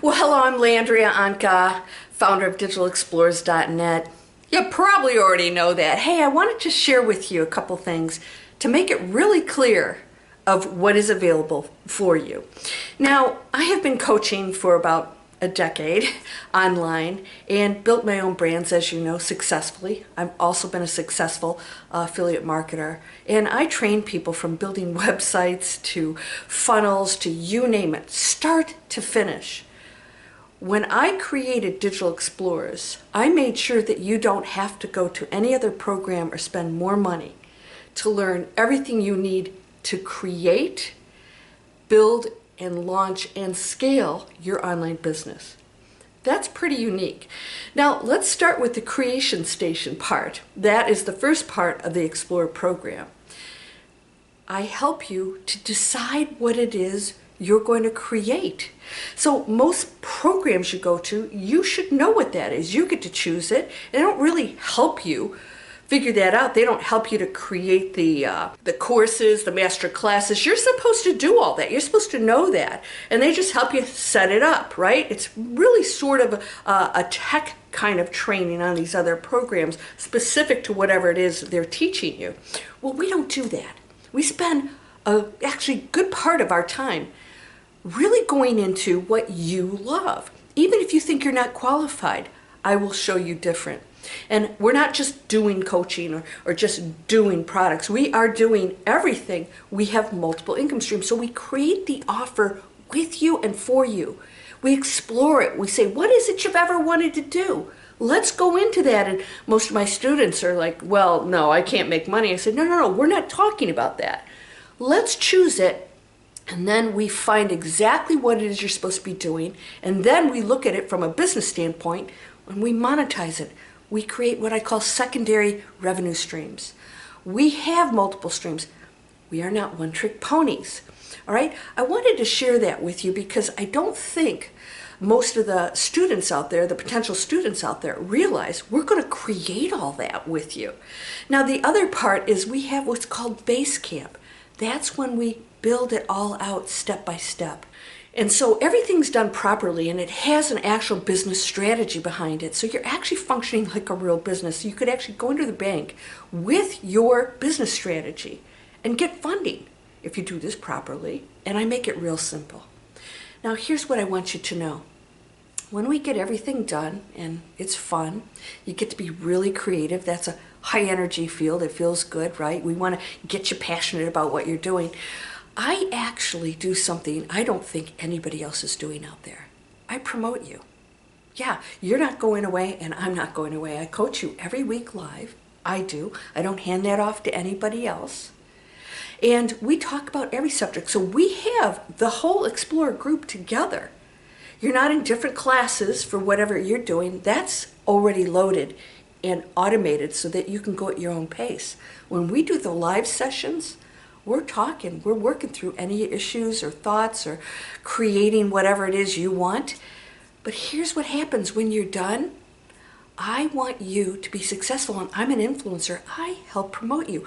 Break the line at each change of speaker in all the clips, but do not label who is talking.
Well, hello, I'm Landria Anka, founder of DigitalExplorers.net. You probably already know that. Hey, I wanted to share with you a couple things to make it really clear of what is available for you. Now, I have been coaching for about a decade online and built my own brands, as you know, successfully. I've also been a successful affiliate marketer, and I train people from building websites to funnels to you name it, start to finish. When I created Digital Explorers, I made sure that you don't have to go to any other program or spend more money to learn everything you need to create, build, and launch and scale your online business. That's pretty unique. Now, let's start with the Creation Station part. That is the first part of the Explorer program. I help you to decide what it is you're going to create. So most programs you go to, you should know what that is. You get to choose it. They don't really help you figure that out. They don't help you to create the courses, the master classes. You're supposed to do all that. You're supposed to know that. And they just help you set it up, right? It's really sort of a tech kind of training on these other programs specific to whatever it is they're teaching you. Well, we don't do that. We spend actually good part of our time really going into what you love. Even if you think you're not qualified, I will show you different. And we're not just doing coaching or just doing products. We are doing everything. We have multiple income streams. So we create the offer with you and for you. We explore it. We say, what is it you've ever wanted to do? Let's go into that. And most of my students are like, well, no, I can't make money. I said, no, we're not talking about that. Let's choose it. And then we find exactly what it is you're supposed to be doing. And then we look at it from a business standpoint and we monetize it. We create what I call secondary revenue streams. We have multiple streams. We are not one-trick ponies. All right? I wanted to share that with you because I don't think most of the students out there, the potential students out there, realize we're going to create all that with you. Now, the other part is we have what's called Base Camp. That's when we build it all out step by step. And so everything's done properly and it has an actual business strategy behind it. So you're actually functioning like a real business. You could actually go into the bank with your business strategy and get funding if you do this properly. And I make it real simple. Now here's what I want you to know. When we get everything done and it's fun, you get to be really creative. That's a high energy field. It feels good, right? We want to get you passionate about what you're doing. I actually do something I don't think anybody else is doing out there. I promote you. Yeah, you're not going away and I'm not going away. I coach you every week live. I do. I don't hand that off to anybody else. And we talk about every subject. So we have the whole Explorer group together. You're not in different classes for whatever you're doing. That's already loaded and automated so that you can go at your own pace. When we do the live sessions, we're working through any issues or thoughts or creating whatever it is you want. But here's what happens when you're done. I want you to be successful and I'm an influencer. I help promote you.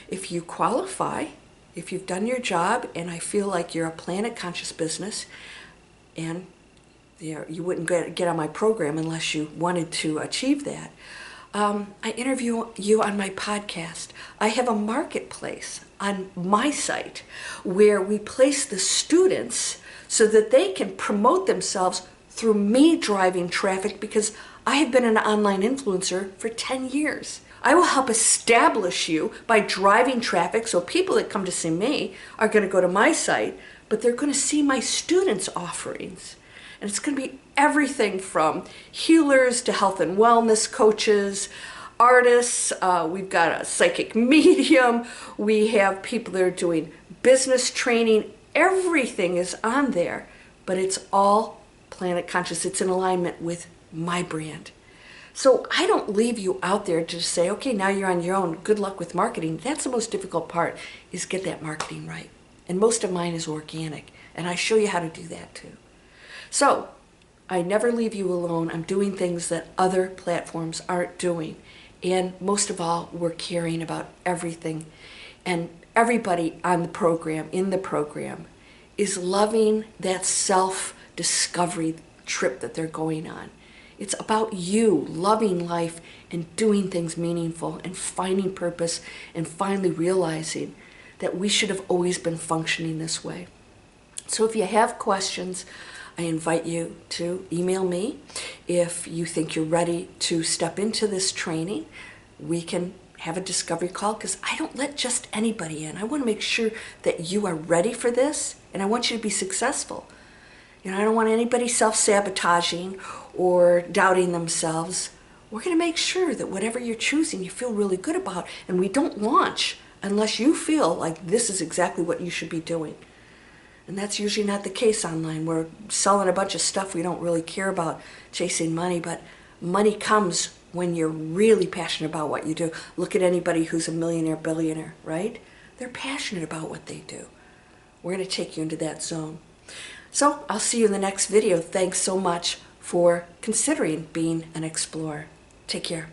If you qualify, if you've done your job and I feel like you're a planet conscious business and you wouldn't get on my program unless you wanted to achieve that, I interview you on my podcast. I have a marketplace on my site where we place the students so that they can promote themselves through me driving traffic because I have been an online influencer for 10 years. I will help establish you by driving traffic so people that come to see me are going to go to my site, but they're going to see my students' offerings. And it's going to be everything from healers to health and wellness coaches, artists, we've got a psychic medium, we have people that are doing business training. Everything is on there, but it's all planet conscious. It's in alignment with my brand. So I don't leave you out there to say, okay, now you're on your own. Good luck with marketing. That's the most difficult part, is get that marketing right. And most of mine is organic, and I show you how to do that too. So I never leave you alone. I'm doing things that other platforms aren't doing. And most of all, we're caring about everything. And everybody on the program, in the program, is loving that self-discovery trip that they're going on. It's about you loving life and doing things meaningful and finding purpose and finally realizing that we should have always been functioning this way. So if you have questions, I invite you to email me. If you think you're ready to step into this training, we can have a discovery call, because I don't let just anybody in. I want to make sure that you are ready for this, and I want you to be successful. You know, I don't want anybody self-sabotaging or doubting themselves. We're going to make sure that whatever you're choosing, you feel really good about, and we don't launch unless you feel like this is exactly what you should be doing. And that's usually not the case online. We're selling a bunch of stuff we don't really care about, chasing money, but money comes when you're really passionate about what you do. Look at anybody who's a millionaire, billionaire, right? They're passionate about what they do. We're going to take you into that zone. So I'll see you in the next video. Thanks so much for considering being an explorer. Take care.